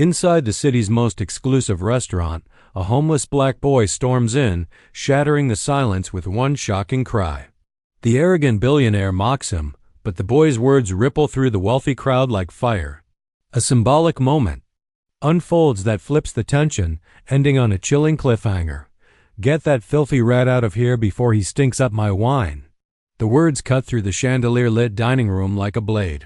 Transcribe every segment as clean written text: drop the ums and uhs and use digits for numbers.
Inside the city's most exclusive restaurant, a homeless black boy storms in, shattering the silence with one shocking cry. The arrogant billionaire mocks him, but the boy's words ripple through the wealthy crowd like fire. A symbolic moment unfolds that flips the tension, ending on a chilling cliffhanger. "Get that filthy rat out of here before he stinks up my wine." The words cut through the chandelier-lit dining room like a blade.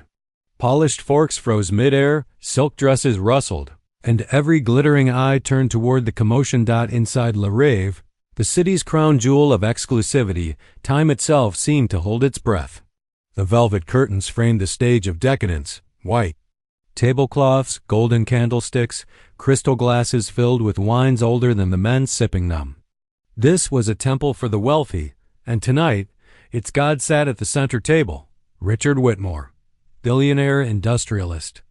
Polished forks froze midair, silk dresses rustled, and every glittering eye turned toward the commotion. Inside Le Rêve, the city's crown jewel of exclusivity, time itself seemed to hold its breath. The velvet curtains framed the stage of decadence, white. Tablecloths, golden candlesticks, crystal glasses filled with wines older than the men sipping them. This was a temple for the wealthy, and tonight, its god sat at the center table, Richard Whitmore, billionaire industrialist.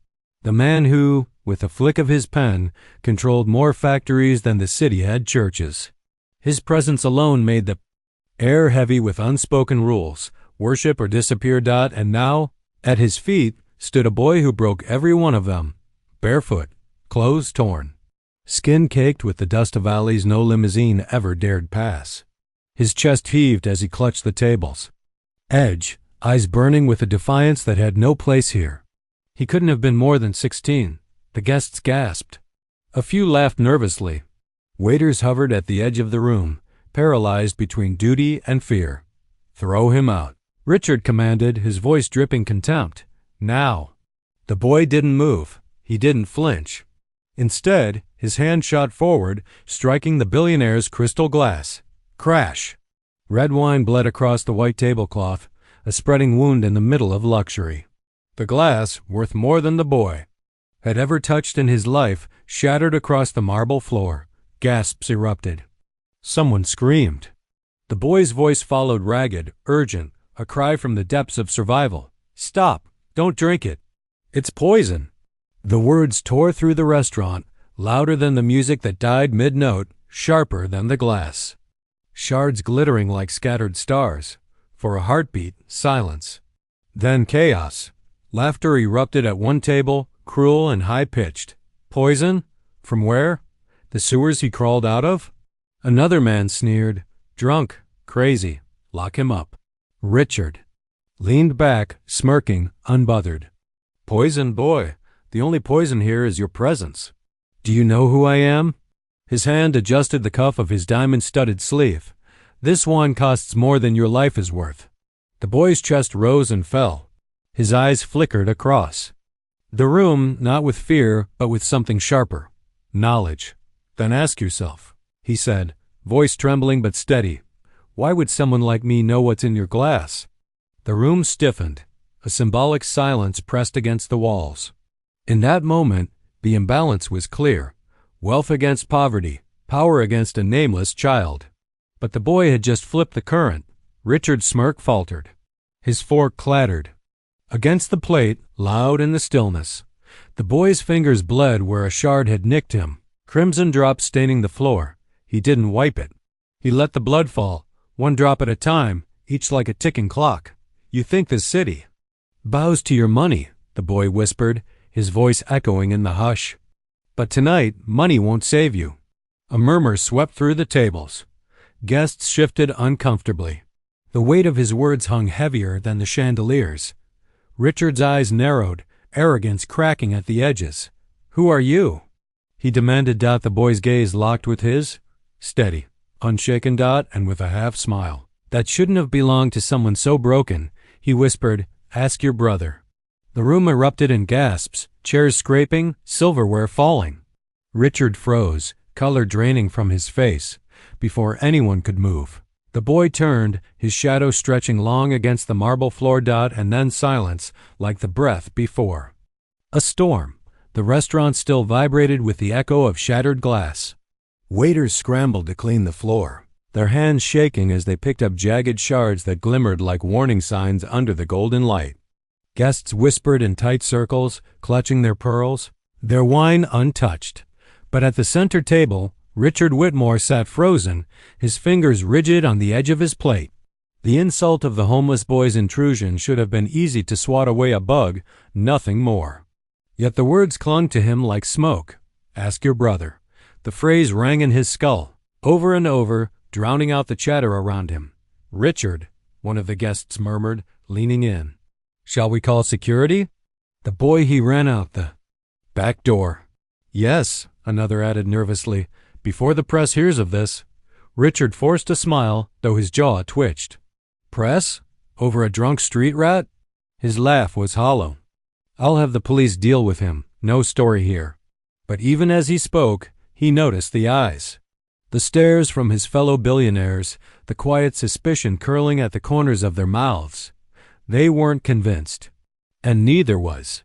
The man who, with a flick of his pen, controlled more factories than the city had churches. His presence alone made the air heavy with unspoken rules, worship or disappear. And now, at his feet, stood a boy who broke every one of them, barefoot, clothes torn, skin caked with the dust of alleys no limousine ever dared pass. His chest heaved as he clutched the tables. Edge, eyes burning with a defiance that had no place here. He couldn't have been more than 16. The guests gasped. A few laughed nervously. Waiters hovered at the edge of the room, paralyzed between duty and fear. "Throw him out," Richard commanded, his voice dripping contempt. "Now." The boy didn't move. He didn't flinch. Instead, his hand shot forward, striking the billionaire's crystal glass. Crash! Red wine bled across the white tablecloth, a spreading wound in the middle of luxury. The glass, worth more than the boy had ever touched in his life, shattered across the marble floor. Gasps erupted. Someone screamed. The boy's voice followed, ragged, urgent, a cry from the depths of survival. "Stop! Don't drink it! It's poison!" The words tore through the restaurant, louder than the music that died mid-note, sharper than the glass. Shards glittering like scattered stars. For a heartbeat, silence. Then chaos. Laughter erupted at one table, cruel and high-pitched. Poison? From where? The sewers he crawled out of? Another man sneered. "Drunk, crazy, lock him up." Richard leaned back, smirking, unbothered. "Poison, boy. The only poison here is your presence." "Do you know who I am?" His hand adjusted the cuff of his diamond-studded sleeve. "This wine costs more than your life is worth." The boy's chest rose and fell. His eyes flickered across the room, not with fear, but with something sharper. Knowledge. "Then ask yourself," he said, voice trembling but steady. "Why would someone like me know what's in your glass?" The room stiffened. A symbolic silence pressed against the walls. In that moment, the imbalance was clear. Wealth against poverty, power against a nameless child. But the boy had just flipped the current. Richard's smirk faltered. His fork clattered against the plate, loud in the stillness. The boy's fingers bled where a shard had nicked him, crimson drops staining the floor. He didn't wipe it. He let the blood fall, one drop at a time, each like a ticking clock. "You think the city bows to your money," the boy whispered, his voice echoing in the hush. "But tonight, money won't save you." A murmur swept through the tables. Guests shifted uncomfortably. The weight of his words hung heavier than the chandeliers. Richard's eyes narrowed, arrogance cracking at the edges. "Who are you?" he demanded. The boy's gaze locked with his. Steady, unshaken. And with a half-smile that shouldn't have belonged to someone so broken, he whispered, "Ask your brother." The room erupted in gasps, chairs scraping, silverware falling. Richard froze, color draining from his face. Before anyone could move, the boy turned, his shadow stretching long against the marble floor. And then silence, like the breath before a storm. The restaurant still vibrated with the echo of shattered glass. Waiters scrambled to clean the floor, their hands shaking as they picked up jagged shards that glimmered like warning signs under the golden light. Guests whispered in tight circles, clutching their pearls, their wine untouched. But at the center table, Richard Whitmore sat frozen, his fingers rigid on the edge of his plate. The insult of the homeless boy's intrusion should have been easy to swat away a bug, nothing more. Yet the words clung to him like smoke. Ask your brother. The phrase rang in his skull, over and over, drowning out the chatter around him. Richard, one of the guests murmured, leaning in. Shall we call security? The boy, he ran out the back door. Yes, another added nervously, before the press hears of this. Richard forced a smile, though his jaw twitched. Press? Over a drunk street rat? His laugh was hollow. I'll have the police deal with him. No story here. But even as he spoke, he noticed the eyes. The stares from his fellow billionaires, the quiet suspicion curling at the corners of their mouths. They weren't convinced. And neither was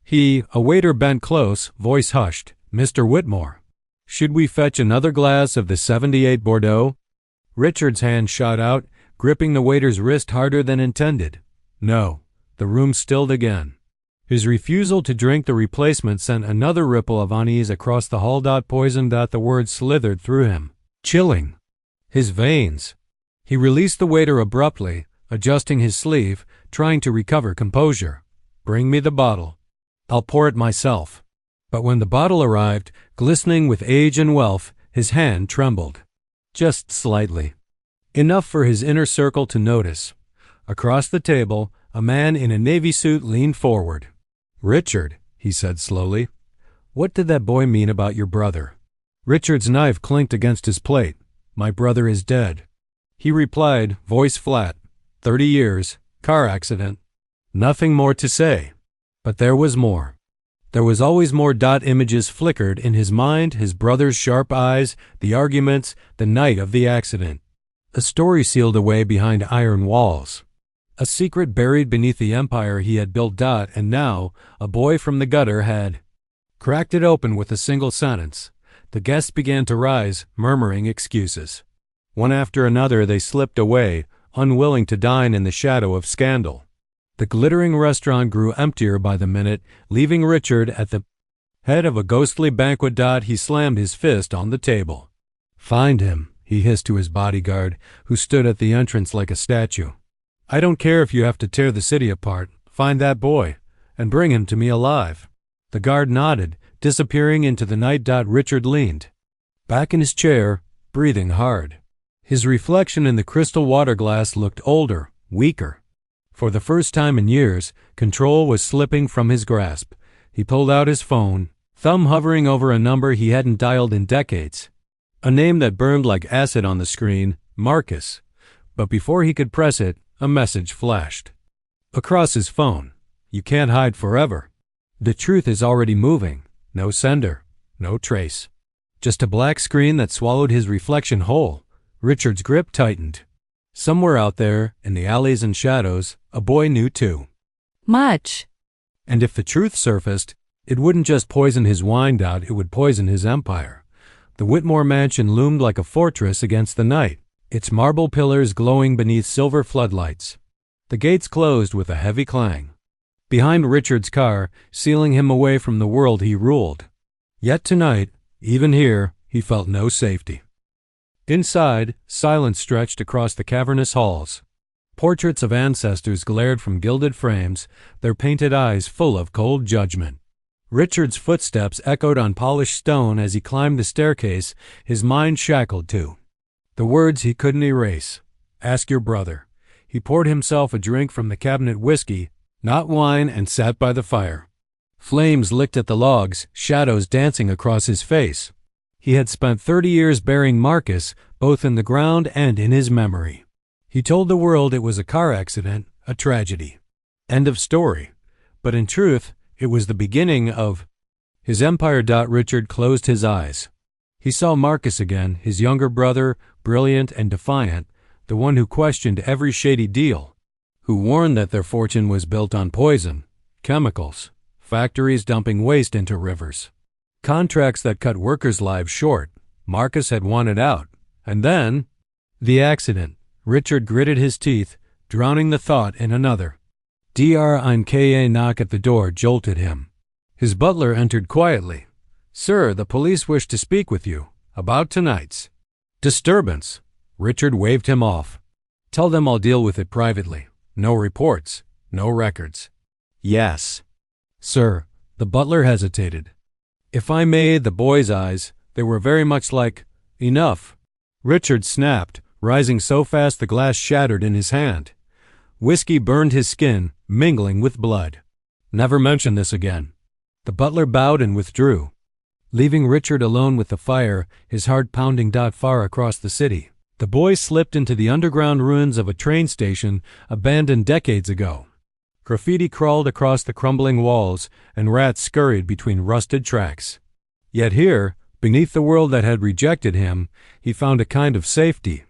he. A waiter bent close, voice hushed. Mr. Whitmore, should we fetch another glass of the 78 Bordeaux? Richard's hand shot out, gripping the waiter's wrist harder than intended. No. The room stilled again. His refusal to drink the replacement sent another ripple of unease across the hall. Poison. The words slithered through him, chilling his veins. He released the waiter abruptly, adjusting his sleeve, trying to recover composure. Bring me the bottle. I'll pour it myself. But when the bottle arrived, glistening with age and wealth, his hand trembled. Just slightly. Enough for his inner circle to notice. Across the table, a man in a navy suit leaned forward. Richard, he said slowly, what did that boy mean about your brother? Richard's knife clinked against his plate. My brother is dead. He replied, voice flat. 30 years, car accident. Nothing more to say. But there was more. There was always more. Images flickered in his mind, his brother's sharp eyes, the arguments, the night of the accident. A story sealed away behind iron walls. A secret buried beneath the empire he had built. And now, a boy from the gutter had cracked it open with a single sentence. The guests began to rise, murmuring excuses. One after another they slipped away, unwilling to dine in the shadow of scandal. The glittering restaurant grew emptier by the minute, leaving Richard at the head of a ghostly banquet. He slammed his fist on the table. Find him, he hissed to his bodyguard, who stood at the entrance like a statue. I don't care if you have to tear the city apart. Find that boy, and bring him to me alive. The guard nodded, disappearing into the night. Richard leaned back in his chair, breathing hard. His reflection in the crystal water glass looked older, weaker. For the first time in years, control was slipping from his grasp. He pulled out his phone, thumb hovering over a number he hadn't dialed in decades. A name that burned like acid on the screen, Marcus. But before he could press it, a message flashed across his phone. You can't hide forever. The truth is already moving. No sender, no trace. Just a black screen that swallowed his reflection whole. Richard's grip tightened. Somewhere out there, in the alleys and shadows, a boy knew too much. And if the truth surfaced, it wouldn't just poison his wine. It would poison his empire. The Whitmore mansion loomed like a fortress against the night, its marble pillars glowing beneath silver floodlights. The gates closed with a heavy clang. Behind Richard's car, sealing him away from the world he ruled. Yet tonight, even here, he felt no safety. Inside, silence stretched across the cavernous halls. Portraits of ancestors glared from gilded frames, their painted eyes full of cold judgment. Richard's footsteps echoed on polished stone as he climbed the staircase, his mind shackled to the words he couldn't erase. Ask your brother. He poured himself a drink from the cabinet whiskey, not wine, and sat by the fire. Flames licked at the logs, shadows dancing across his face. He had spent 30 years burying Marcus, both in the ground and in his memory. He told the world it was a car accident, a tragedy. End of story. But in truth, it was the beginning of his empire. Richard closed his eyes. He saw Marcus again, his younger brother, brilliant and defiant, the one who questioned every shady deal, who warned that their fortune was built on poison, chemicals, factories dumping waste into rivers, contracts that cut workers' lives short. Marcus had wanted out. And then, the accident. Richard gritted his teeth, drowning the thought in another. A knock at the door jolted him. His butler entered quietly. Sir, the police wish to speak with you about tonight's disturbance. Richard waved him off. Tell them I'll deal with it privately. No reports, no records. Yes. Sir, The butler hesitated. If I may, the boy's eyes, they were very much like, enough. Richard snapped, rising so fast the glass shattered in his hand. Whiskey burned his skin, mingling with blood. Never mention this again. The butler bowed and withdrew, leaving Richard alone with the fire, his heart pounding far across the city. The boy slipped into the underground ruins of a train station abandoned decades ago. Graffiti crawled across the crumbling walls, and rats scurried between rusted tracks. Yet here, beneath the world that had rejected him, he found a kind of safety.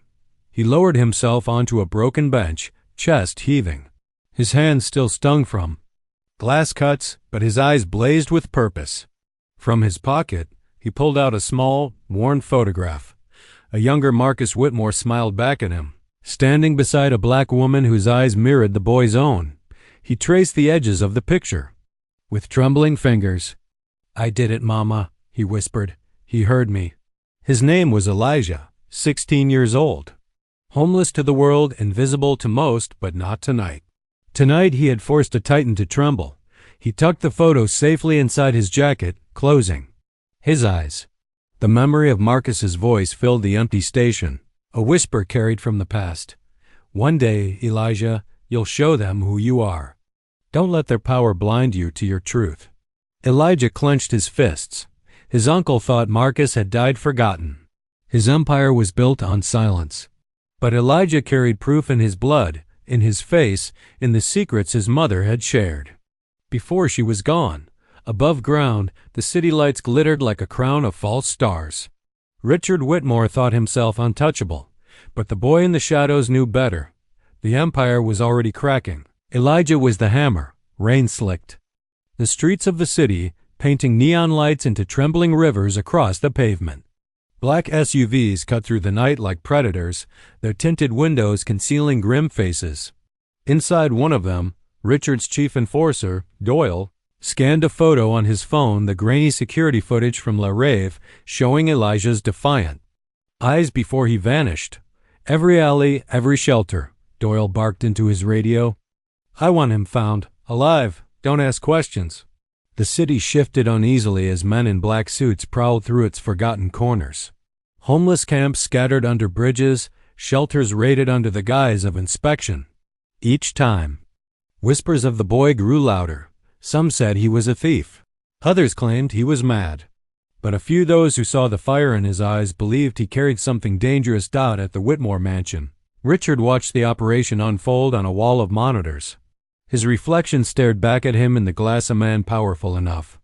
He lowered himself onto a broken bench, chest heaving. His hands still stung from glass cuts, but his eyes blazed with purpose. From his pocket, he pulled out a small, worn photograph. A younger Marcus Whitmore smiled back at him, standing beside a black woman whose eyes mirrored the boy's own. He traced the edges of the picture. With trembling fingers, "I did it, Mama," he whispered. He heard me. His name was Elijah, 16 years old. Homeless to the world, invisible to most, but not tonight. Tonight he had forced a titan to tremble. He tucked the photo safely inside his jacket, closing his eyes. The memory of Marcus's voice filled the empty station, a whisper carried from the past. "One day, Elijah, you'll show them who you are. Don't let their power blind you to your truth." Elijah clenched his fists. His uncle thought Marcus had died forgotten. His empire was built on silence. But Elijah carried proof in his blood, in his face, in the secrets his mother had shared. Before she was gone, above ground, the city lights glittered like a crown of false stars. Richard Whitmore thought himself untouchable, but the boy in the shadows knew better. The empire was already cracking. Elijah was the hammer, rain-slicked. The streets of the city, painting neon lights into trembling rivers across the pavement. Black SUVs cut through the night like predators, their tinted windows concealing grim faces. Inside one of them, Richard's chief enforcer, Doyle, scanned a photo on his phone, the grainy security footage from La Rave, showing Elijah's defiant eyes before he vanished. "Every alley, every shelter," Doyle barked into his radio. "I want him found, alive. Don't ask questions." The city shifted uneasily as men in black suits prowled through its forgotten corners. Homeless camps scattered under bridges, shelters raided under the guise of inspection. Each time, whispers of the boy grew louder. Some said he was a thief. Others claimed he was mad. But a few those who saw the fire in his eyes believed he carried something dangerous at the Whitmore mansion. Richard watched the operation unfold on a wall of monitors. His reflection stared back at him in the glass a man powerful enough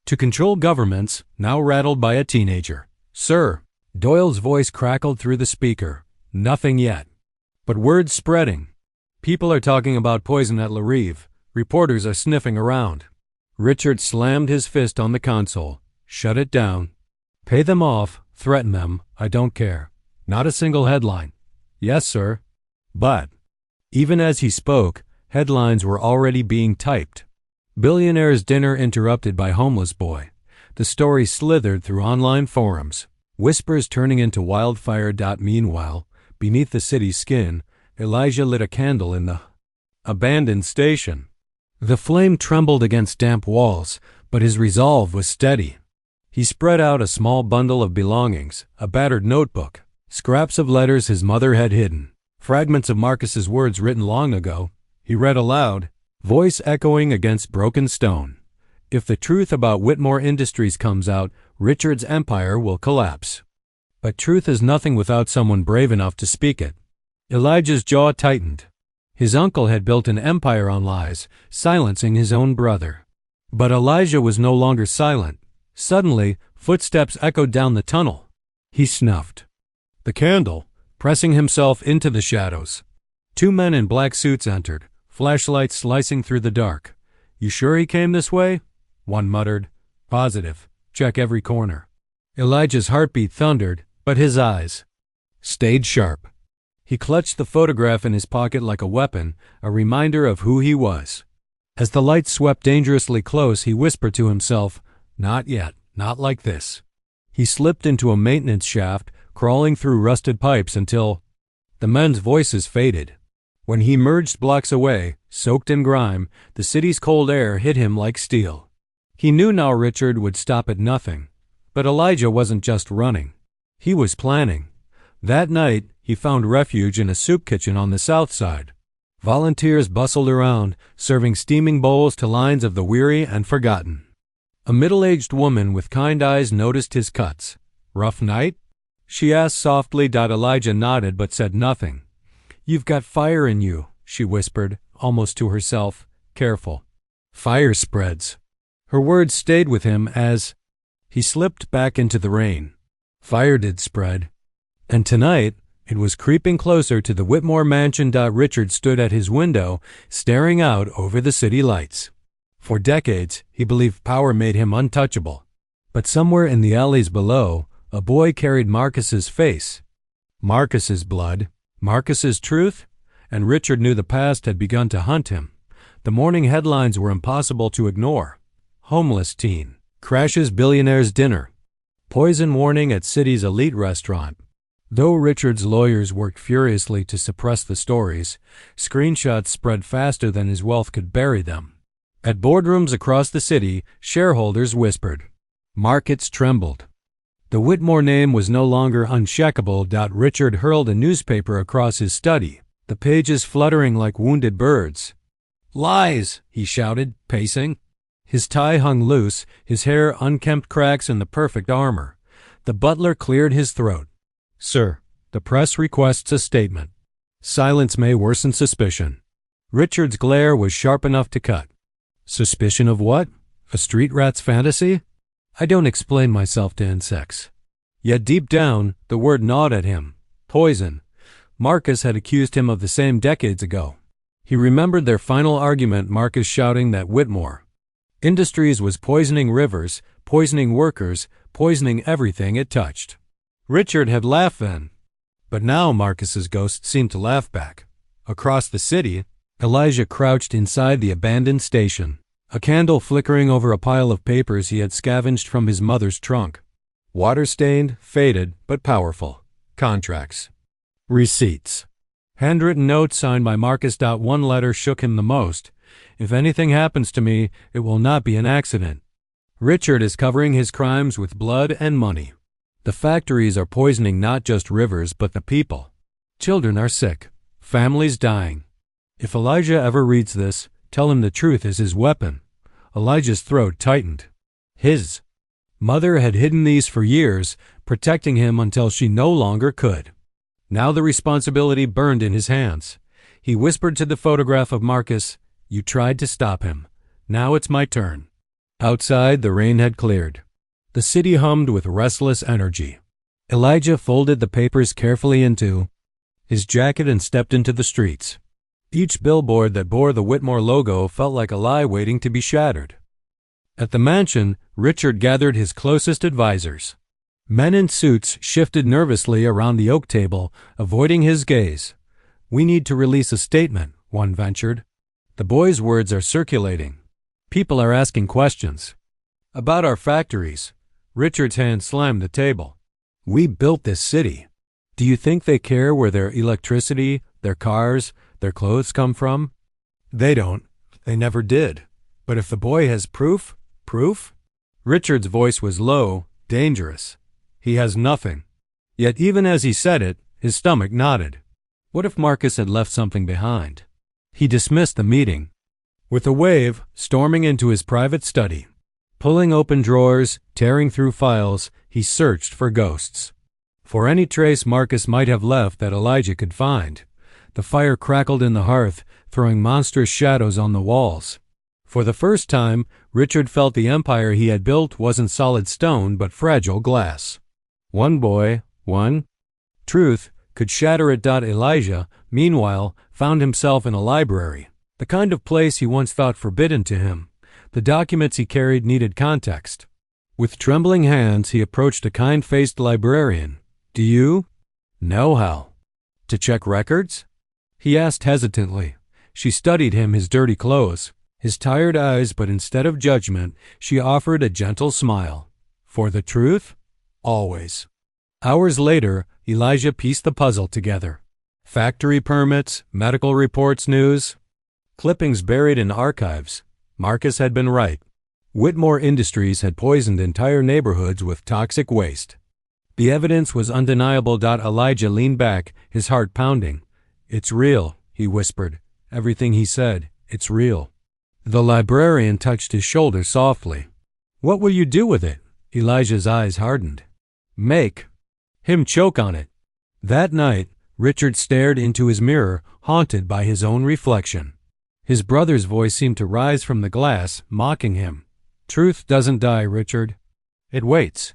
to control governments, now rattled by a teenager. "Sir," Doyle's voice crackled through the speaker. "Nothing yet. But word's spreading. People are talking about poison at La Rive. Reporters are sniffing around." Richard slammed his fist on the console. "Shut it down. Pay them off, threaten them, I don't care. Not a single headline." "Yes, sir." But even as he spoke, headlines were already being typed. Billionaire's dinner interrupted by homeless boy. The story slithered through online forums, whispers turning into wildfire. Meanwhile, beneath the city's skin, Elijah lit a candle in the abandoned station. The flame trembled against damp walls, but his resolve was steady. He spread out a small bundle of belongings, a battered notebook, scraps of letters his mother had hidden, fragments of Marcus's words written long ago. He read aloud, voice echoing against broken stone. "If the truth about Whitmore Industries comes out, Richard's empire will collapse. But truth is nothing without someone brave enough to speak it." Elijah's jaw tightened. His uncle had built an empire on lies, silencing his own brother. But Elijah was no longer silent. Suddenly, footsteps echoed down the tunnel. He snuffed the candle, pressing himself into the shadows. Two men in black suits entered, flashlights slicing through the dark. "You sure he came this way?" one muttered. "Positive. Check every corner." Elijah's heartbeat thundered, but his eyes stayed sharp. He clutched the photograph in his pocket like a weapon, a reminder of who he was. As the light swept dangerously close, he whispered to himself, "Not yet, not like this." He slipped into a maintenance shaft, crawling through rusted pipes until the men's voices faded. When he emerged blocks away, soaked in grime, the city's cold air hit him like steel. He knew now Richard would stop at nothing, but Elijah wasn't just running. He was planning. That night, he found refuge in a soup kitchen on the south side. Volunteers bustled around, serving steaming bowls to lines of the weary and forgotten. A middle-aged woman with kind eyes noticed his cuts. "Rough night?" she asked softly. Elijah nodded but said nothing. "You've got fire in you," she whispered, almost to herself. "Careful. Fire spreads." Her words stayed with him as he slipped back into the rain. Fire did spread. And tonight, it was creeping closer to the Whitmore mansion. Richard stood at his window, staring out over the city lights. For decades, he believed power made him untouchable. But somewhere in the alleys below, a boy carried Marcus's face. Marcus's blood, Marcus's truth, and Richard knew the past had begun to hunt him. The morning headlines were impossible to ignore. Homeless teen, crashes billionaire's dinner, poison warning at city's elite restaurant. Though Richard's lawyers worked furiously to suppress the stories, screenshots spread faster than his wealth could bury them. At boardrooms across the city, shareholders whispered. Markets trembled. The Whitmore name was no longer unshakable. Richard hurled a newspaper across his study, the pages fluttering like wounded birds. "Lies!" he shouted, pacing. His tie hung loose, his hair unkempt, cracks in the perfect armor. The butler cleared his throat. "Sir, the press requests a statement. Silence may worsen suspicion." Richard's glare was sharp enough to cut. "Suspicion of what? A street rat's fantasy? I don't explain myself to insects." Yet deep down, the word gnawed at him. Poison. Marcus had accused him of the same decades ago. He remembered their final argument, Marcus shouting that Whitmore Industries was poisoning rivers, poisoning workers, poisoning everything it touched. Richard had laughed then. But now Marcus's ghost seemed to laugh back. Across the city, Elijah crouched inside the abandoned station, a candle flickering over a pile of papers he had scavenged from his mother's trunk. Water-stained, faded, but powerful. Contracts. Receipts. Handwritten notes signed by Marcus. One letter shook him the most. "If anything happens to me, it will not be an accident. Richard is covering his crimes with blood and money. The factories are poisoning not just rivers but the people. Children are sick. Families dying. If Elijah ever reads this, tell him the truth is his weapon." Elijah's throat tightened. His mother had hidden these for years, protecting him until she no longer could. Now the responsibility burned in his hands. He whispered to the photograph of Marcus, "You tried to stop him. Now it's my turn." Outside, the rain had cleared. The city hummed with restless energy. Elijah folded the papers carefully into his jacket and stepped into the streets. Each billboard that bore the Whitmore logo felt like a lie waiting to be shattered. At the mansion, Richard gathered his closest advisors. Men in suits shifted nervously around the oak table, avoiding his gaze. "We need to release a statement," one ventured. "The boy's words are circulating. People are asking questions. About our factories." Richard's hand slammed the table. "We built this city. Do you think they care where their electricity, their cars, their clothes come from? They don't. They never did. But if the boy has proof? Richard's voice was low, dangerous. "He has nothing." Yet even as he said it, his stomach knotted. What if Marcus had left something behind? He dismissed the meeting. With a wave, storming into his private study. Pulling open drawers, tearing through files, he searched for ghosts. For any trace Marcus might have left that Elijah could find. The fire crackled in the hearth, throwing monstrous shadows on the walls. For the first time, Richard felt the empire he had built wasn't solid stone but fragile glass. One boy, one truth, could shatter it. Elijah, meanwhile, found himself in a library, the kind of place he once thought forbidden to him. The documents he carried needed context. With trembling hands, he approached a kind-faced librarian. "Do you know how to check records?" he asked hesitantly. She studied him, his dirty clothes, his tired eyes, but instead of judgment, she offered a gentle smile. "For the truth? Always." Hours later, Elijah pieced the puzzle together. Factory permits, medical reports, news, clippings buried in archives. Marcus had been right. Whitmore Industries had poisoned entire neighborhoods with toxic waste. The evidence was undeniable. Elijah leaned back, his heart pounding. "It's real," he whispered. "Everything he said, it's real." The librarian touched his shoulder softly. "What will you do with it?" Elijah's eyes hardened. "Make him choke on it." That night, Richard stared into his mirror, haunted by his own reflection. His brother's voice seemed to rise from the glass, mocking him. "Truth doesn't die, Richard. It waits."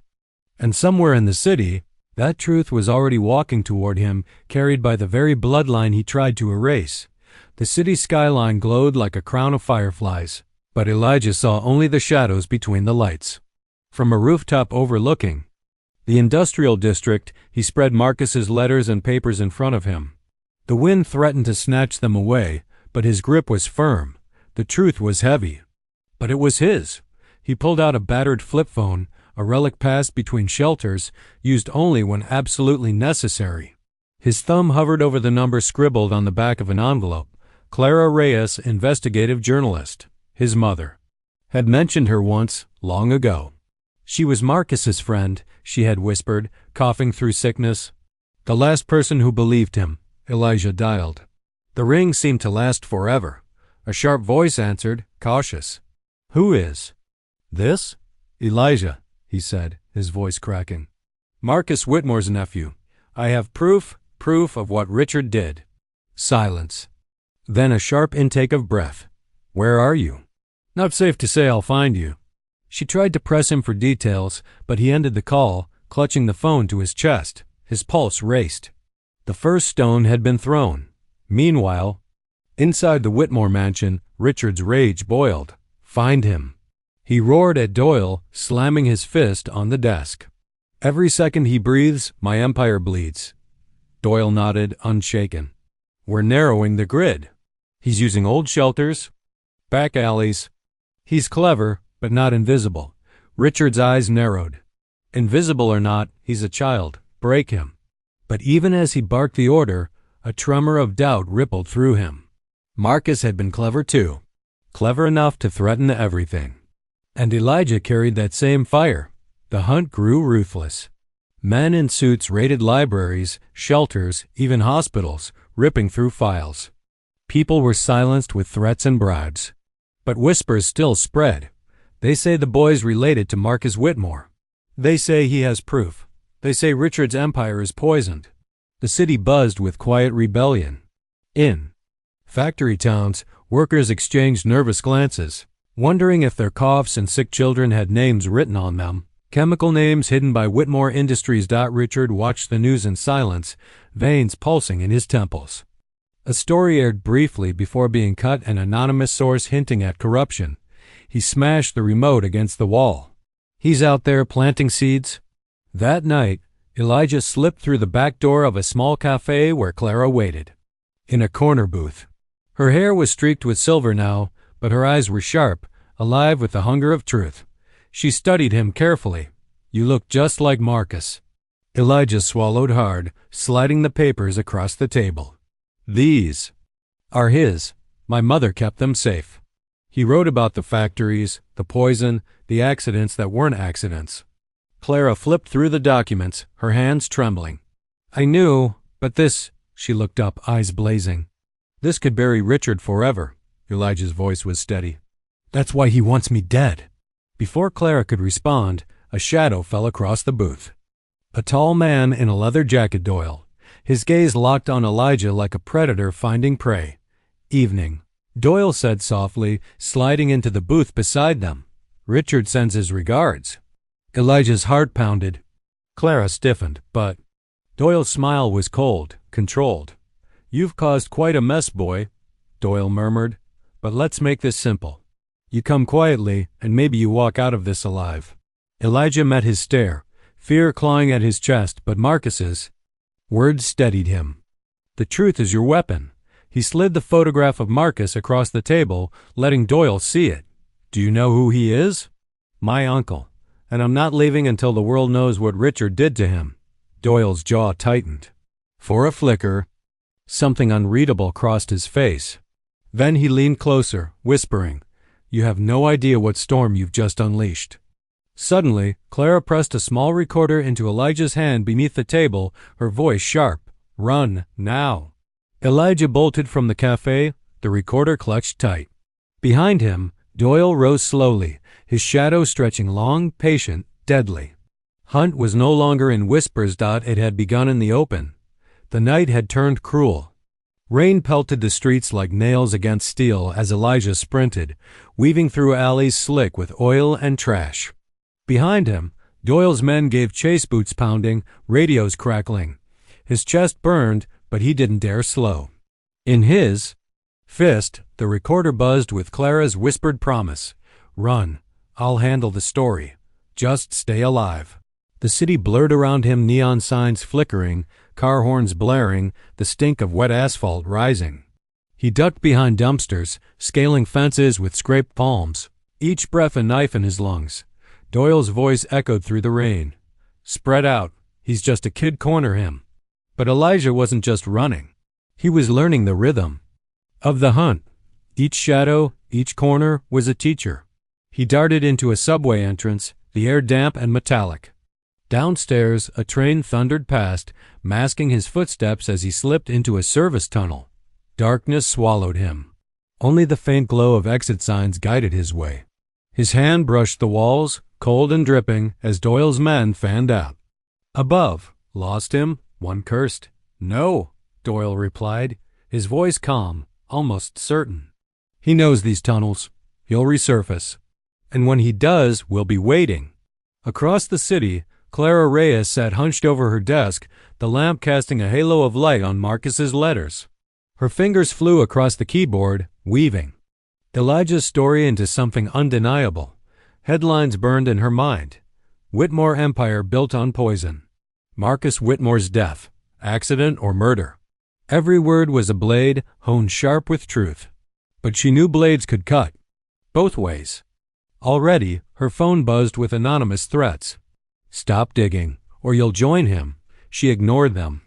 And somewhere in the city, that truth was already walking toward him, carried by the very bloodline he tried to erase. The city skyline glowed like a crown of fireflies, but Elijah saw only the shadows between the lights. From a rooftop overlooking the industrial district, he spread Marcus's letters and papers in front of him. The wind threatened to snatch them away, but his grip was firm. The truth was heavy, but it was his. He pulled out a battered flip phone, a relic passed between shelters, used only when absolutely necessary. His thumb hovered over the number scribbled on the back of an envelope. Clara Reyes, investigative journalist. His mother had mentioned her once, long ago. She was Marcus's friend, she had whispered, coughing through sickness. The last person who believed him, Elijah dialed. The ring seemed to last forever. A sharp voice answered, cautious. "Who is this?" "Elijah," he said, his voice cracking. "Marcus Whitmore's nephew. I have proof of what Richard did." Silence. Then a sharp intake of breath. "Where are you?" "Not safe to say I'll find you." She tried to press him for details, but he ended the call, clutching the phone to his chest. His pulse raced. The first stone had been thrown. Meanwhile, inside the Whitmore mansion, Richard's rage boiled. "Find him." He roared at Doyle, slamming his fist on the desk. "Every second he breathes, my empire bleeds." Doyle nodded, unshaken. "We're narrowing the grid. He's using old shelters, back alleys. He's clever, but not invisible." Richard's eyes narrowed. "Invisible or not, he's a child. Break him." But even as he barked the order, a tremor of doubt rippled through him. Marcus had been clever too. Clever enough to threaten everything. And Elijah carried that same fire. The hunt grew ruthless. Men in suits raided libraries, shelters, even hospitals, ripping through files. People were silenced with threats and bribes. But whispers still spread. They say the boy's related to Marcus Whitmore. They say he has proof. They say Richard's empire is poisoned. The city buzzed with quiet rebellion. In factory towns, workers exchanged nervous glances, wondering if their coughs and sick children had names written on them. Chemical names hidden by Whitmore Industries. Richard watched the news in silence, veins pulsing in his temples. A story aired briefly before being cut, an anonymous source hinting at corruption. He smashed the remote against the wall. "He's out there planting seeds." That night, Elijah slipped through the back door of a small cafe where Clara waited. In a corner booth. Her hair was streaked with silver now, but her eyes were sharp, alive with the hunger of truth. She studied him carefully. "You look just like Marcus." Elijah swallowed hard, sliding the papers across the table. "These are his. My mother kept them safe." He wrote about the factories, the poison, the accidents that weren't accidents. Clara flipped through the documents, her hands trembling. "I knew, but this," she looked up, eyes blazing. "This could bury Richard forever." Elijah's voice was steady. "That's why he wants me dead." Before Clara could respond, a shadow fell across the booth. A tall man in a leather jacket. Doyle. His gaze locked on Elijah like a predator finding prey. "Evening," Doyle said softly, sliding into the booth beside them. "Richard sends his regards." Elijah's heart pounded. Clara stiffened, but Doyle's smile was cold, controlled. "You've caused quite a mess, boy," Doyle murmured, "but let's make this simple. You come quietly, and maybe you walk out of this alive." Elijah met his stare, fear clawing at his chest, but Marcus's words steadied him. "The truth is your weapon." He slid the photograph of Marcus across the table, letting Doyle see it. "Do you know who he is?" "My uncle. And I'm not leaving until the world knows what Richard did to him." Doyle's jaw tightened. For a flicker, something unreadable crossed his face. Then he leaned closer, whispering, You have no idea what storm you've just unleashed." Suddenly, Clara pressed a small recorder into Elijah's hand beneath the table, her voice sharp. "Run, now." Elijah bolted from the cafe, the recorder clutched tight. Behind him, Doyle rose slowly, his shadow stretching long, patient, deadly. Hunt was no longer in whispers. It had begun in the open. The night had turned cruel. Rain pelted the streets like nails against steel as Elijah sprinted, weaving through alleys slick with oil and trash. Behind him, Doyle's men gave chase, boots pounding, radios crackling. His chest burned, but he didn't dare slow. In his fist, the recorder buzzed with Clara's whispered promise. "Run. I'll handle the story. Just stay alive." The city blurred around him, neon signs flickering, car horns blaring, the stink of wet asphalt rising. He ducked behind dumpsters, scaling fences with scraped palms, each breath a knife in his lungs. Doyle's voice echoed through the rain. "Spread out. He's just a kid. Corner him." But Elijah wasn't just running. He was learning the rhythm of the hunt. Each shadow, each corner was a teacher. He darted into a subway entrance, the air damp and metallic. Downstairs, a train thundered past, masking his footsteps as he slipped into a service tunnel. Darkness swallowed him. Only the faint glow of exit signs guided his way. His hand brushed the walls, cold and dripping, as Doyle's men fanned out. Above, lost him? One cursed. "No," Doyle replied, his voice calm, almost certain. "He knows these tunnels. He'll resurface. And when he does, we'll be waiting." Across the city, Clara Reyes sat hunched over her desk, the lamp casting a halo of light on Marcus's letters. Her fingers flew across the keyboard, weaving Elijah's story into something undeniable. Headlines burned in her mind. Whitmore Empire built on poison. Marcus Whitmore's death, accident or murder. Every word was a blade, honed sharp with truth. But she knew blades could cut. Both ways. Already, her phone buzzed with anonymous threats. "Stop digging, or you'll join him." She ignored them.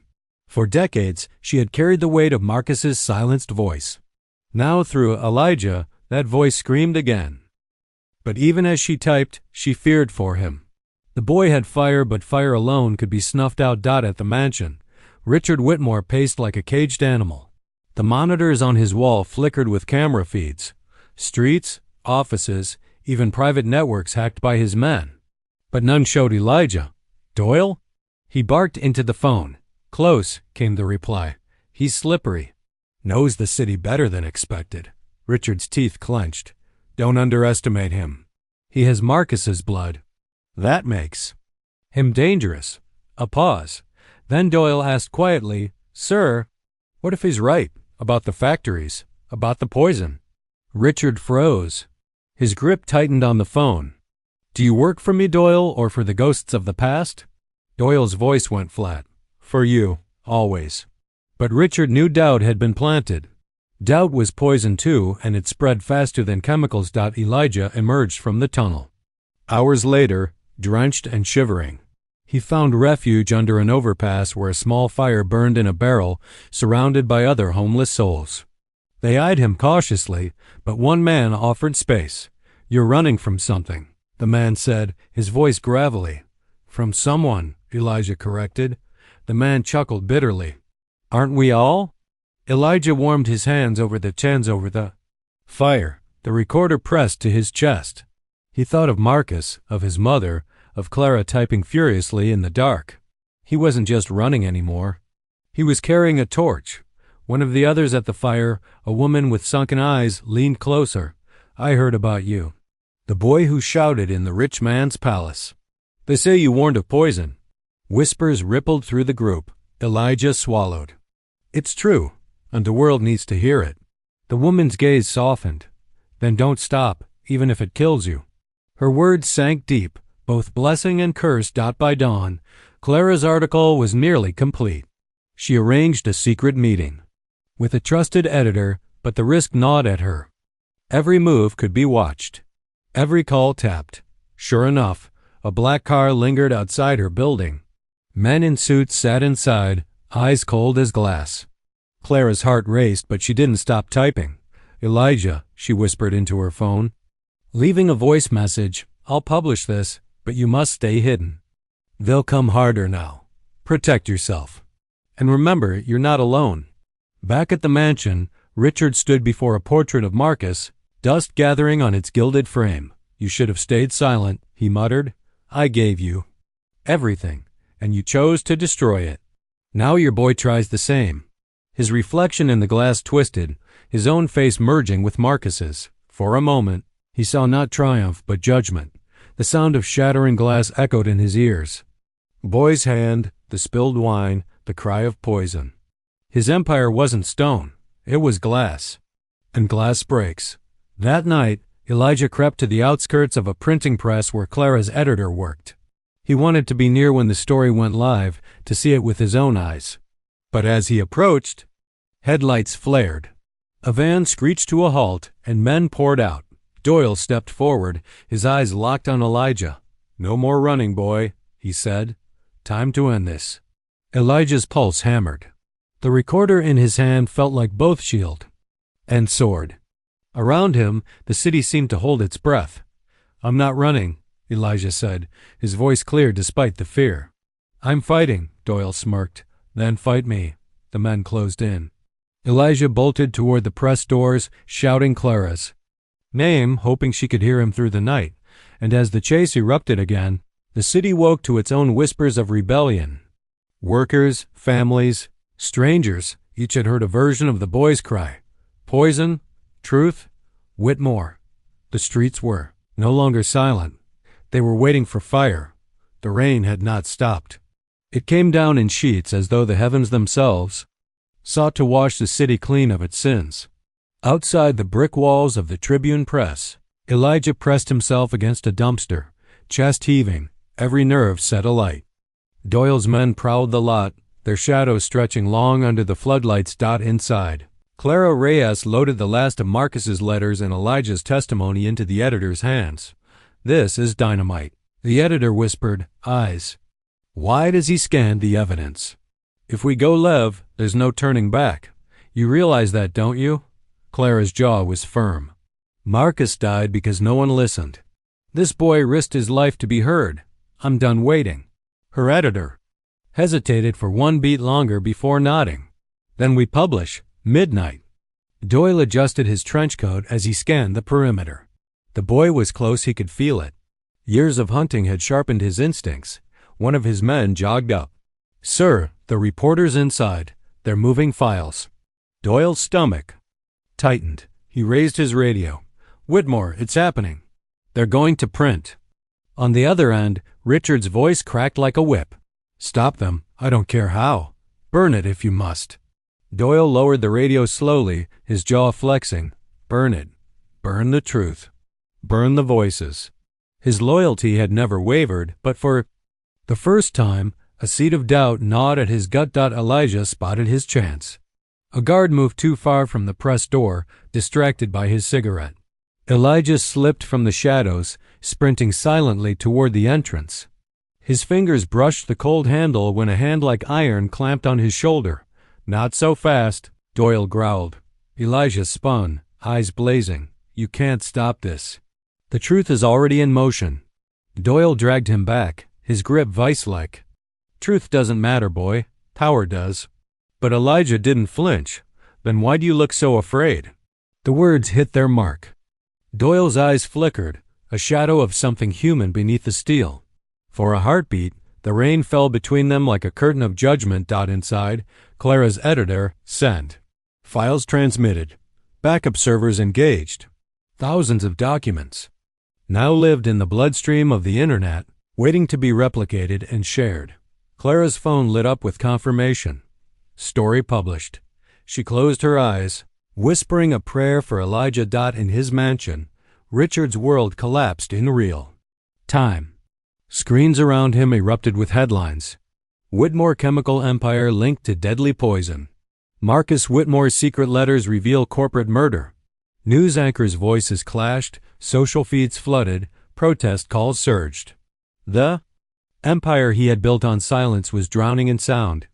For decades, she had carried the weight of Marcus's silenced voice. Now, through Elijah, that voice screamed again. But even as she typed, she feared for him. The boy had fire, but fire alone could be snuffed out. At the mansion, Richard Whitmore paced like a caged animal. The monitors on his wall flickered with camera feeds. Streets, offices, even private networks hacked by his men. But none showed Elijah. "Doyle?" He barked into the phone. "Close," came the reply. "He's slippery. Knows the city better than expected." Richard's teeth clenched. "Don't underestimate him. He has Marcus's blood. That makes him dangerous." A pause. Then Doyle asked quietly, "Sir, what if he's right about the factories, about the poison?" Richard froze. His grip tightened on the phone. "Do you work for me, Doyle, or for the ghosts of the past?" Doyle's voice went flat. "For you, always." But Richard knew doubt had been planted. Doubt was poison too, and it spread faster than chemicals. Elijah emerged from the tunnel. Hours later, drenched and shivering, he found refuge under an overpass where a small fire burned in a barrel, surrounded by other homeless souls. They eyed him cautiously, but one man offered space. "You're running from something," the man said, his voice gravelly. "From someone," Elijah corrected. The man chuckled bitterly. "Aren't we all?" Elijah warmed his hands over the fire. The recorder pressed to his chest. He thought of Marcus, of his mother, of Clara typing furiously in the dark. He wasn't just running anymore. He was carrying a torch. One of the others at the fire, a woman with sunken eyes, leaned closer. "I heard about you. The boy who shouted in the rich man's palace. They say you warned of poison." Whispers rippled through the group. Elijah swallowed. "It's true, and the world needs to hear it." The woman's gaze softened. "Then don't stop, even if it kills you." Her words sank deep, both blessing and curse. By dawn, Clara's article was nearly complete. She arranged a secret meeting with a trusted editor, but the risk gnawed at her. Every move could be watched. Every call tapped. Sure enough, a black car lingered outside her building. Men in suits sat inside, eyes cold as glass. Clara's heart raced, but she didn't stop typing. "Elijah," she whispered into her phone. leaving a voice message. I'll publish this, but you must stay hidden. They'll come harder now. Protect yourself. And remember, you're not alone. Back at the mansion, Richard stood before a portrait of Marcus, dust gathering on its gilded frame. You should have stayed silent, he muttered. I gave you everything, and you chose to destroy it. Now your boy tries the same. His reflection in the glass twisted, his own face merging with Marcus's. For a moment, he saw not triumph but judgment. The sound of shattering glass echoed in his ears. Boy's hand, the spilled wine, the cry of poison. His empire wasn't stone, it was glass. And glass breaks. That night, Elijah crept to the outskirts of a printing press where Clara's editor worked. He wanted to be near when the story went live, to see it with his own eyes. But as he approached, headlights flared. A van screeched to a halt, and men poured out. Doyle stepped forward, his eyes locked on Elijah. No more running, boy, he said. Time to end this. Elijah's pulse hammered. The recorder in his hand felt like both shield and sword. Around him, the city seemed to hold its breath. I'm not running, Elijah said, his voice clear despite the fear. I'm fighting, Doyle smirked. Then fight me. The men closed in. Elijah bolted toward the press doors, shouting Clara's name, hoping she could hear him through the night. And as the chase erupted again, the city woke to its own whispers of rebellion. Workers, families, strangers, each had heard a version of the boy's cry. Poison, truth, Whitmore. The streets were no longer silent. They were waiting for fire. The rain had not stopped. It came down in sheets as though the heavens themselves sought to wash the city clean of its sins. Outside the brick walls of the Tribune Press, Elijah pressed himself against a dumpster, chest heaving, every nerve set alight. Doyle's men prowled the lot, their shadows stretching long under the floodlights inside. Clara Reyes loaded the last of Marcus's letters and Elijah's testimony into the editor's hands. This is dynamite. The editor whispered, eyes wide as he scanned the evidence. If we go Lev, there's no turning back. You realize that, don't you? Clara's jaw was firm. Marcus died because no one listened. This boy risked his life to be heard. I'm done waiting. Her editor hesitated for one beat longer before nodding. Then we publish. Midnight. Doyle adjusted his trench coat as he scanned the perimeter. The boy was close, he could feel it. Years of hunting had sharpened his instincts. One of his men jogged up. Sir, the reporter's inside. They're moving files. Doyle's stomach tightened. He raised his radio. Whitmore, it's happening. They're going to print. On the other end, Richard's voice cracked like a whip. Stop them. I don't care how. Burn it if you must. Doyle lowered the radio slowly, his jaw flexing. Burn it. Burn the truth. Burn the voices. His loyalty had never wavered, but for the first time, a seed of doubt gnawed at his gut. Elijah spotted his chance. A guard moved too far from the press door, distracted by his cigarette. Elijah slipped from the shadows, sprinting silently toward the entrance. His fingers brushed the cold handle when a hand like iron clamped on his shoulder. Not so fast, Doyle growled. Elijah spun, eyes blazing. You can't stop this. The truth is already in motion. Doyle dragged him back, his grip vice-like. Truth doesn't matter, boy. Power does. But Elijah didn't flinch. Then why do you look so afraid? The words hit their mark. Doyle's eyes flickered, a shadow of something human beneath the steel. For a heartbeat, the rain fell between them like a curtain of judgment. Inside, Clara's editor, send. Files transmitted. Backup servers engaged. Thousands of documents now lived in the bloodstream of the internet, waiting to be replicated and shared. Clara's phone lit up with confirmation. Story published. She closed her eyes, whispering a prayer for Elijah. In his mansion, Richard's world collapsed in real time. Screens around him erupted with headlines. Whitmore chemical empire linked to deadly poison. Marcus Whitmore's secret letters reveal corporate murder. News anchors' voices clashed, social feeds flooded, protest calls surged. The empire he had built on silence was drowning in sound.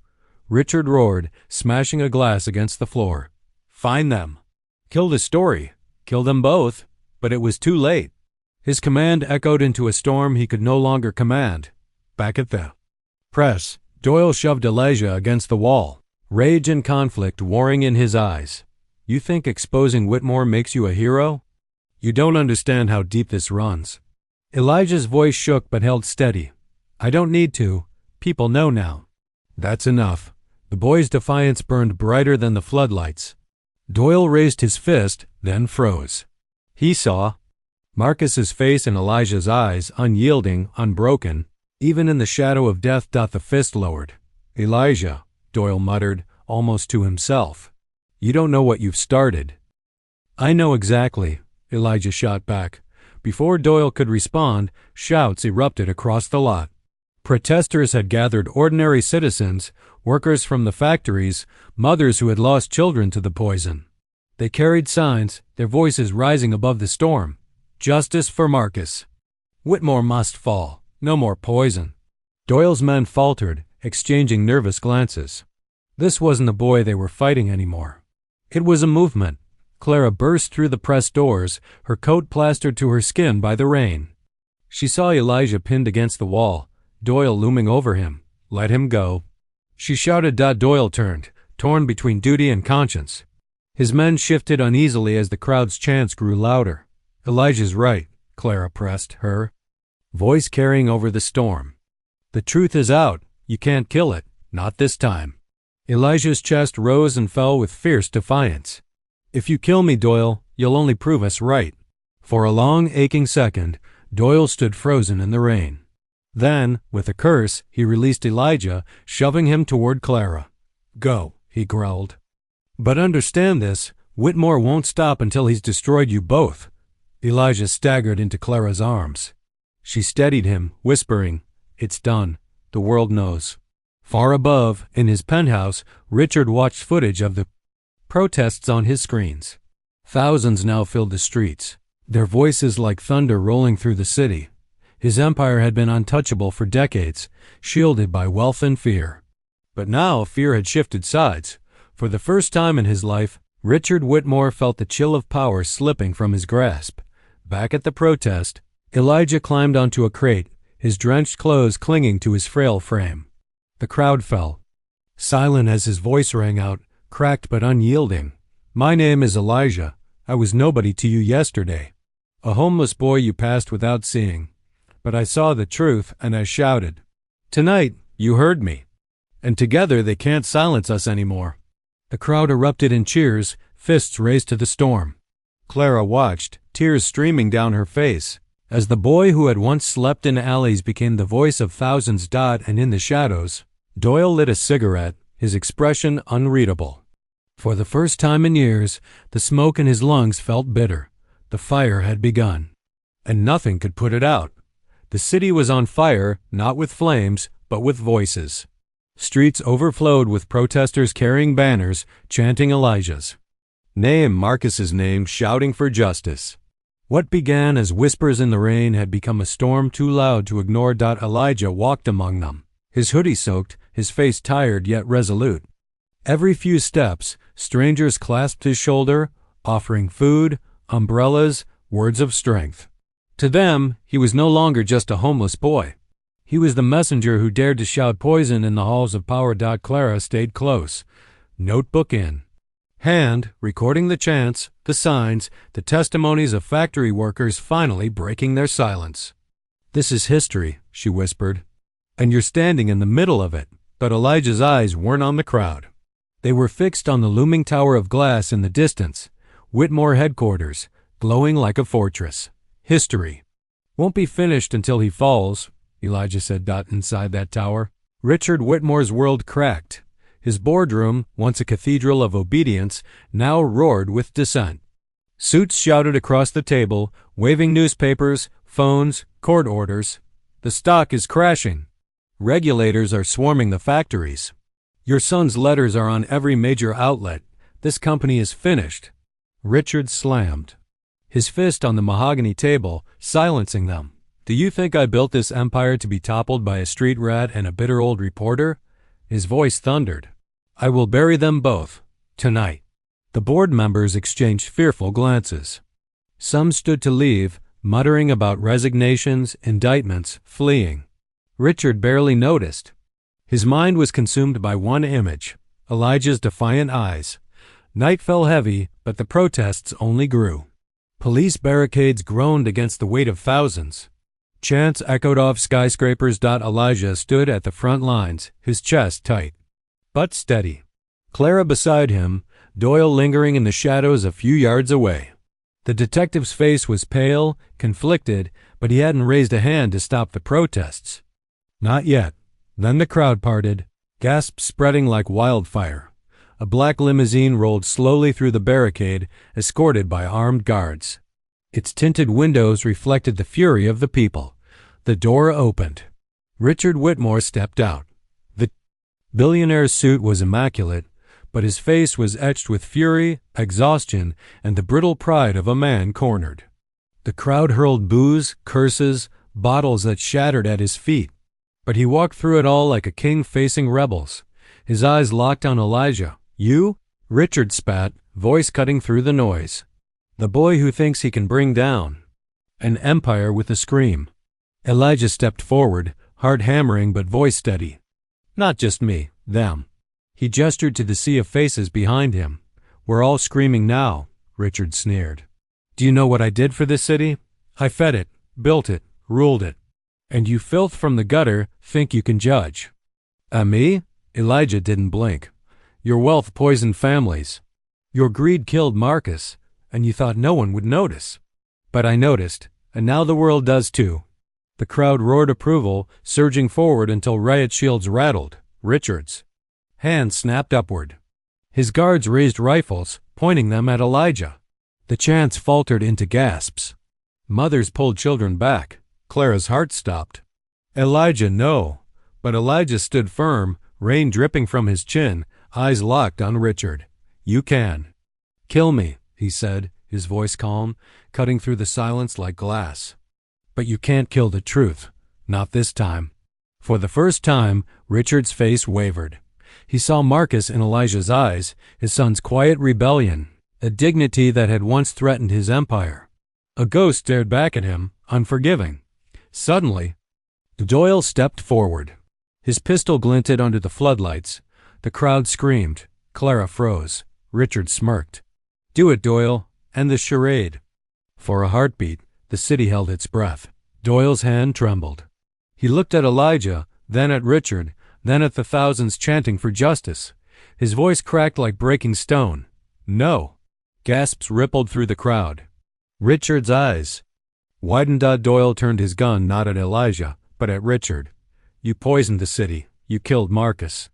Richard roared, smashing a glass against the floor. Find them. Kill the story. Kill them both. But it was too late. His command echoed into a storm he could no longer command. Back at the press, Doyle shoved Elijah against the wall, rage and conflict warring in his eyes. You think exposing Whitmore makes you a hero? You don't understand how deep this runs. Elijah's voice shook but held steady. I don't need to. People know now. That's enough. The boy's defiance burned brighter than the floodlights. Doyle raised his fist, then froze. He saw Marcus's face and Elijah's eyes, unyielding, unbroken. Even in the shadow of death, the fist lowered. Elijah, Doyle muttered, almost to himself. You don't know what you've started. I know exactly, Elijah shot back. Before Doyle could respond, shouts erupted across the lot. Protesters had gathered ordinary citizens, workers from the factories, mothers who had lost children to the poison. They carried signs, their voices rising above the storm. Justice for Marcus. Whitmore must fall. No more poison. Doyle's men faltered, exchanging nervous glances. This wasn't the boy they were fighting anymore. It was a movement. Clara burst through the press doors, her coat plastered to her skin by the rain. She saw Elijah pinned against the wall, Doyle looming over him. Let him go. She shouted. Doyle turned, torn between duty and conscience. His men shifted uneasily as the crowd's chants grew louder. Elijah's right, Clara pressed her voice carrying over the storm. The truth is out. You can't kill it. Not this time. Elijah's chest rose and fell with fierce defiance. If you kill me, Doyle, you'll only prove us right. For a long, aching second, Doyle stood frozen in the rain. Then, with a curse, he released Elijah, shoving him toward Clara. Go, he growled. But understand this, Whitmore won't stop until he's destroyed you both. Elijah staggered into Clara's arms. She steadied him, whispering, It's done. The world knows. Far above, in his penthouse, Richard watched footage of the protests on his screens. Thousands now filled the streets, their voices like thunder rolling through the city. His empire had been untouchable for decades, shielded by wealth and fear. But now fear had shifted sides. For the first time in his life, Richard Whitmore felt the chill of power slipping from his grasp. Back at the protest, Elijah climbed onto a crate, his drenched clothes clinging to his frail frame. The crowd fell, silent as his voice rang out, cracked but unyielding. My name is Elijah. I was nobody to you yesterday. A homeless boy you passed without seeing. But I saw the truth, and I shouted. Tonight, you heard me. And together they can't silence us anymore. The crowd erupted in cheers, fists raised to the storm. Clara watched, tears streaming down her face, as the boy who had once slept in alleys became the voice of thousands. And in the shadows, Doyle lit a cigarette, his expression unreadable. For the first time in years, the smoke in his lungs felt bitter. The fire had begun, and nothing could put it out. The city was on fire, not with flames, but with voices. Streets overflowed with protesters carrying banners, chanting Elijah's name, Marcus's name, shouting for justice. What began as whispers in the rain had become a storm too loud to ignore. Elijah walked among them, his hoodie soaked, his face tired yet resolute. Every few steps, strangers clasped his shoulder, offering food, umbrellas, words of strength. To them, he was no longer just a homeless boy. He was the messenger who dared to shout poison in the halls of power. Clara stayed close, notebook in hand, recording the chants, the signs, the testimonies of factory workers finally breaking their silence. This is history, she whispered, and you're standing in the middle of it. But Elijah's eyes weren't on the crowd. They were fixed on the looming tower of glass in the distance, Whitmore headquarters, glowing like a fortress. History won't be finished until he falls, Elijah said. Inside that tower, Richard Whitmore's world cracked. His boardroom, once a cathedral of obedience, now roared with dissent. Suits shouted across the table, waving newspapers, phones, court orders. The stock is crashing. Regulators are swarming the factories. Your son's letters are on every major outlet. This company is finished. Richard slammed his fist on the mahogany table, silencing them. Do you think I built this empire to be toppled by a street rat and a bitter old reporter? His voice thundered. I will bury them both, tonight. The board members exchanged fearful glances. Some stood to leave, muttering about resignations, indictments, fleeing. Richard barely noticed. His mind was consumed by one image, Elijah's defiant eyes. Night fell heavy, but the protests only grew. Police barricades groaned against the weight of thousands. Chants echoed off skyscrapers. Elijah stood at the front lines, his chest tight, but steady. Clara beside him, Doyle lingering in the shadows a few yards away. The detective's face was pale, conflicted, but he hadn't raised a hand to stop the protests. Not yet. Then the crowd parted, gasps spreading like wildfire. A black limousine rolled slowly through the barricade, escorted by armed guards. Its tinted windows reflected the fury of the people. The door opened. Richard Whitmore stepped out. The billionaire's suit was immaculate, but his face was etched with fury, exhaustion, and the brittle pride of a man cornered. The crowd hurled boos, curses, bottles that shattered at his feet. But he walked through it all like a king facing rebels. His eyes locked on Elijah. "You?" Richard spat, voice cutting through the noise. "The boy who thinks he can bring down an empire with a scream." Elijah stepped forward, heart hammering but voice steady. "Not just me, them." He gestured to the sea of faces behind him. "We're all screaming now," Richard sneered. "Do you know what I did for this city? I fed it, built it, ruled it. And you filth from the gutter think you can judge." Me?" Elijah didn't blink. "Your wealth poisoned families. Your greed killed Marcus, and you thought no one would notice. But I noticed, and now the world does too." The crowd roared approval, surging forward until riot shields rattled. Richard's hand snapped upward. His guards raised rifles, pointing them at Elijah. The chants faltered into gasps. Mothers pulled children back. Clara's heart stopped. "Elijah, no." But Elijah stood firm, rain dripping from his chin, eyes locked on Richard. "You can." "Kill me," he said, his voice calm, cutting through the silence like glass. "But you can't kill the truth. Not this time." For the first time, Richard's face wavered. He saw Marcus in Elijah's eyes, his son's quiet rebellion, a dignity that had once threatened his empire. A ghost stared back at him, unforgiving. Suddenly, Doyle stepped forward. His pistol glinted under the floodlights. The crowd screamed. Clara froze. Richard smirked. "Do it, Doyle. End the charade." For a heartbeat, the city held its breath. Doyle's hand trembled. He looked at Elijah, then at Richard, then at the thousands chanting for justice. His voice cracked like breaking stone. "No." Gasps rippled through the crowd. Richard's eyes widened. Doyle turned his gun not at Elijah, but at Richard. "You poisoned the city. You killed Marcus.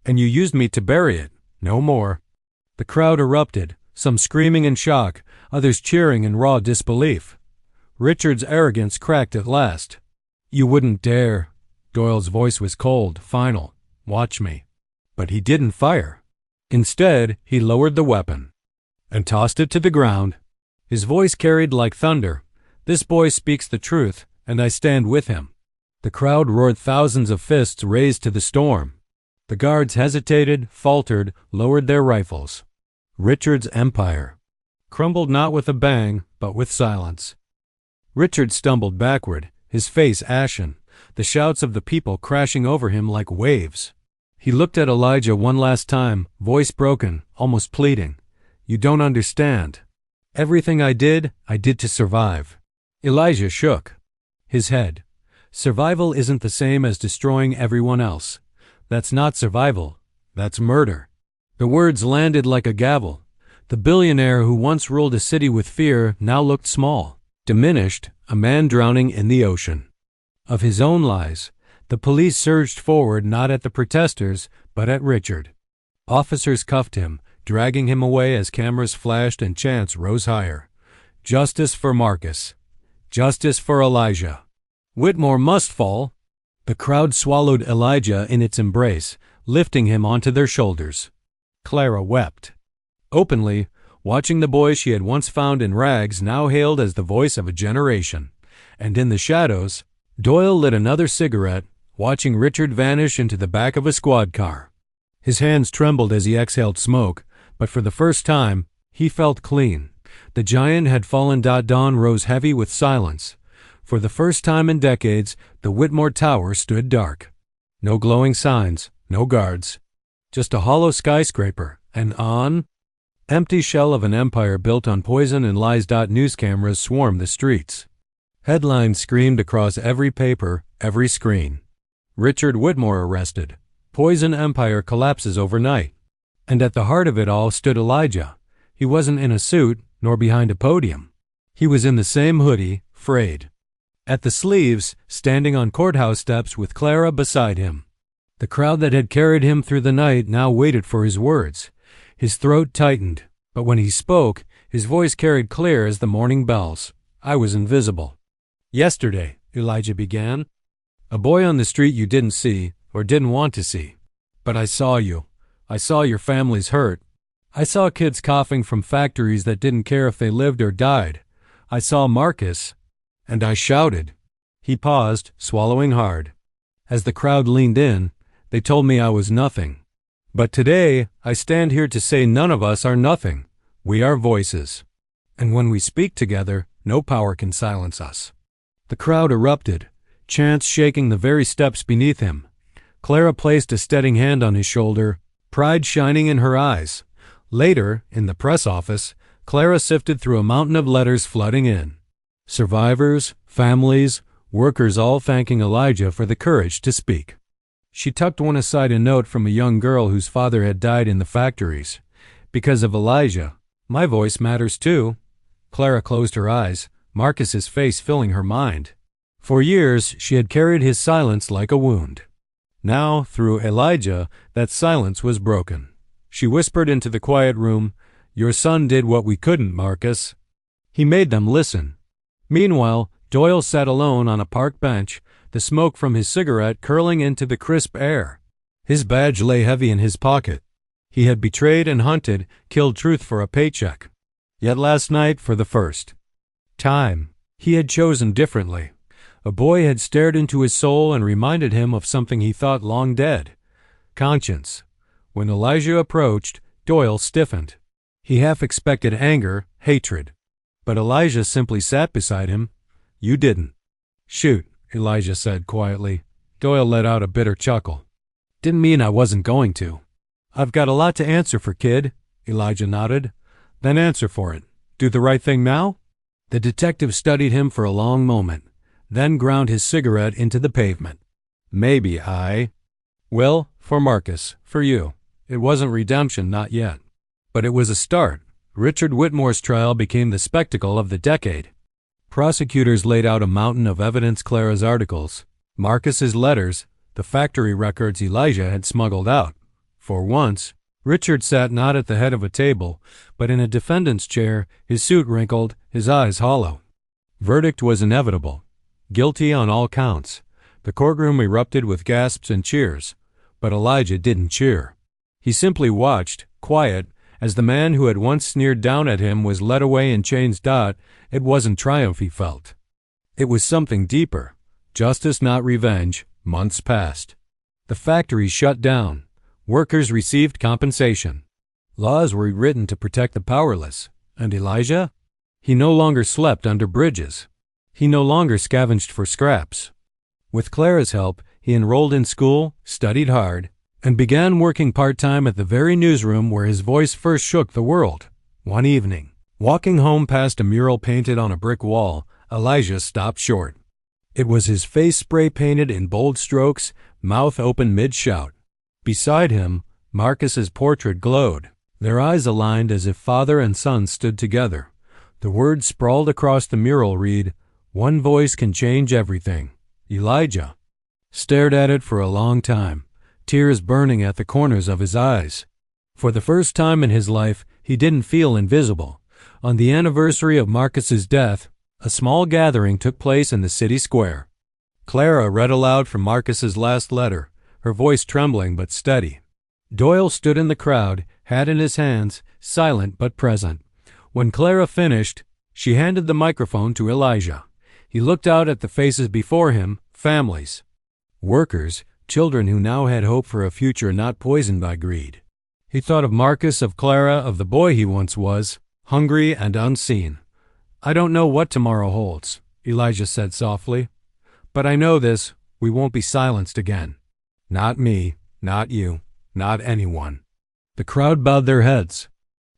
And you used me to bury it. No more." The crowd erupted, some screaming in shock, others cheering in raw disbelief. Richard's arrogance cracked at last. "You wouldn't dare." Doyle's voice was cold, final. "Watch me." But he didn't fire. Instead, he lowered the weapon and tossed it to the ground. His voice carried like thunder. "This boy speaks the truth, and I stand with him." The crowd roared, thousands of fists raised to the storm. The guards hesitated, faltered, lowered their rifles. Richard's empire crumbled not with a bang, but with silence. Richard stumbled backward, his face ashen, the shouts of the people crashing over him like waves. He looked at Elijah one last time, voice broken, almost pleading. "You don't understand. Everything I did to survive." Elijah shook his head. "Survival isn't the same as destroying everyone else. That's not survival. That's murder." The words landed like a gavel. The billionaire who once ruled a city with fear now looked small, diminished, a man drowning in the ocean of his own lies. The police surged forward, not at the protesters, but at Richard. Officers cuffed him, dragging him away as cameras flashed and chants rose higher. "Justice for Marcus. Justice for Elijah. Whitmore must fall." The crowd swallowed Elijah in its embrace, lifting him onto their shoulders. Clara wept openly, watching the boy she had once found in rags now hailed as the voice of a generation. And in the shadows, Doyle lit another cigarette, watching Richard vanish into the back of a squad car. His hands trembled as he exhaled smoke, but for the first time, he felt clean. The giant had fallen. Dawn rose heavy with silence. For the first time in decades, the Whitmore Tower stood dark. No glowing signs, no guards. Just a hollow skyscraper, an empty shell of an empire built on poison and lies. News cameras swarmed the streets. Headlines screamed across every paper, every screen. Richard Whitmore arrested. Poison empire collapses overnight. And at the heart of it all stood Elijah. He wasn't in a suit, nor behind a podium. He was in the same hoodie, frayed. At the sleeves, standing on courthouse steps with Clara beside him. The crowd that had carried him through the night now waited for his words. His throat tightened, but when he spoke, his voice carried clear as the morning bells. I was invisible. Yesterday, Elijah began. A boy on the street you didn't see, or didn't want to see. But I saw you. I saw your families hurt. I saw kids coughing from factories that didn't care if they lived or died. I saw Marcus, and I shouted. He paused, swallowing hard. As the crowd leaned in, they told me I was nothing. But today, I stand here to say none of us are nothing. We are voices. And when we speak together, no power can silence us. The crowd erupted, chants shaking the very steps beneath him. Clara placed a steadying hand on his shoulder, pride shining in her eyes. Later, in the press office, Clara sifted through a mountain of letters flooding in. Survivors, families, workers all thanking Elijah for the courage to speak. She tucked one aside, a note from a young girl whose father had died in the factories. Because of Elijah, my voice matters too. Clara closed her eyes, Marcus's face filling her mind. For years, she had carried his silence like a wound. Now, through Elijah, that silence was broken. She whispered into the quiet room, "Your son did what we couldn't, Marcus." He made them listen. Meanwhile, Doyle sat alone on a park bench, the smoke from his cigarette curling into the crisp air. His badge lay heavy in his pocket. He had betrayed and hunted, killed truth for a paycheck. Yet last night, for the first time, he had chosen differently. A boy had stared into his soul and reminded him of something he thought long dead. Conscience. When Elijah approached, Doyle stiffened. He half expected anger, hatred. But Elijah simply sat beside him. "You didn't." "Shoot," Elijah said quietly. Doyle let out a bitter chuckle. "Didn't mean I wasn't going to." "I've got a lot to answer for, kid." Elijah nodded. "Then answer for it. Do the right thing now?" The detective studied him for a long moment, then ground his cigarette into the pavement. "Maybe Well, for Marcus, for you. It wasn't redemption, not yet. But it was a start. Richard Whitmore's trial became the spectacle of the decade. Prosecutors laid out a mountain of evidence: Clara's articles, Marcus's letters, the factory records Elijah had smuggled out. For once, Richard sat not at the head of a table, but in a defendant's chair, his suit wrinkled, his eyes hollow. Verdict was inevitable. Guilty on all counts. The courtroom erupted with gasps and cheers. But Elijah didn't cheer. He simply watched, quiet, as the man who had once sneered down at him was led away in chains. It wasn't triumph he felt. It was something deeper. Justice, not revenge. Months passed. The factory shut down. Workers received compensation. Laws were written to protect the powerless. And Elijah? He no longer slept under bridges. He no longer scavenged for scraps. With Clara's help, he enrolled in school, studied hard, and began working part-time at the very newsroom where his voice first shook the world. One evening, walking home past a mural painted on a brick wall, Elijah stopped short. It was his face spray-painted in bold strokes, mouth open mid-shout. Beside him, Marcus's portrait glowed, their eyes aligned as if father and son stood together. The words sprawled across the mural read, "One voice can change everything." Elijah stared at it for a long time, tears burning at the corners of his eyes. For the first time in his life, he didn't feel invisible. On the anniversary of Marcus's death, a small gathering took place in the city square. Clara read aloud from Marcus's last letter, her voice trembling but steady. Doyle stood in the crowd, hat in his hands, silent but present. When Clara finished, she handed the microphone to Elijah. He looked out at the faces before him, families, workers, children who now had hope for a future not poisoned by greed. He thought of Marcus, of Clara, of the boy he once was. hungry and unseen. "I don't know what tomorrow holds," Elijah said softly. "But I know this, we won't be silenced again. Not me, not you, not anyone." The crowd bowed their heads.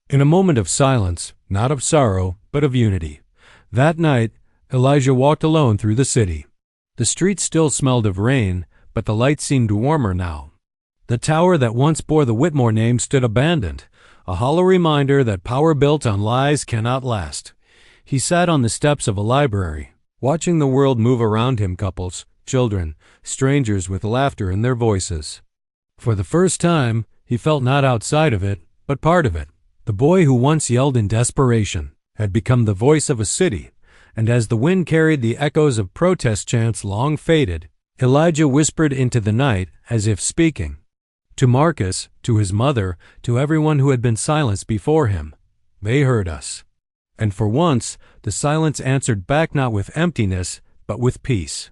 In a moment of silence, not of sorrow, but of unity, that night Elijah walked alone through the city. The streets still smelled of rain, but the light seemed warmer now. The tower that once bore the Whitmore name stood abandoned, a hollow reminder that power built on lies cannot last. He sat on the steps of a library, watching the world move around him, couples, children, strangers with laughter in their voices. For the first time, he felt not outside of it, but part of it. The boy who once yelled in desperation had become the voice of a city, and as the wind carried the echoes of protest chants long faded, Elijah whispered into the night as if speaking. To Marcus, to his mother, to everyone who had been silenced before him, they heard us. And for once, the silence answered back not with emptiness, but with peace.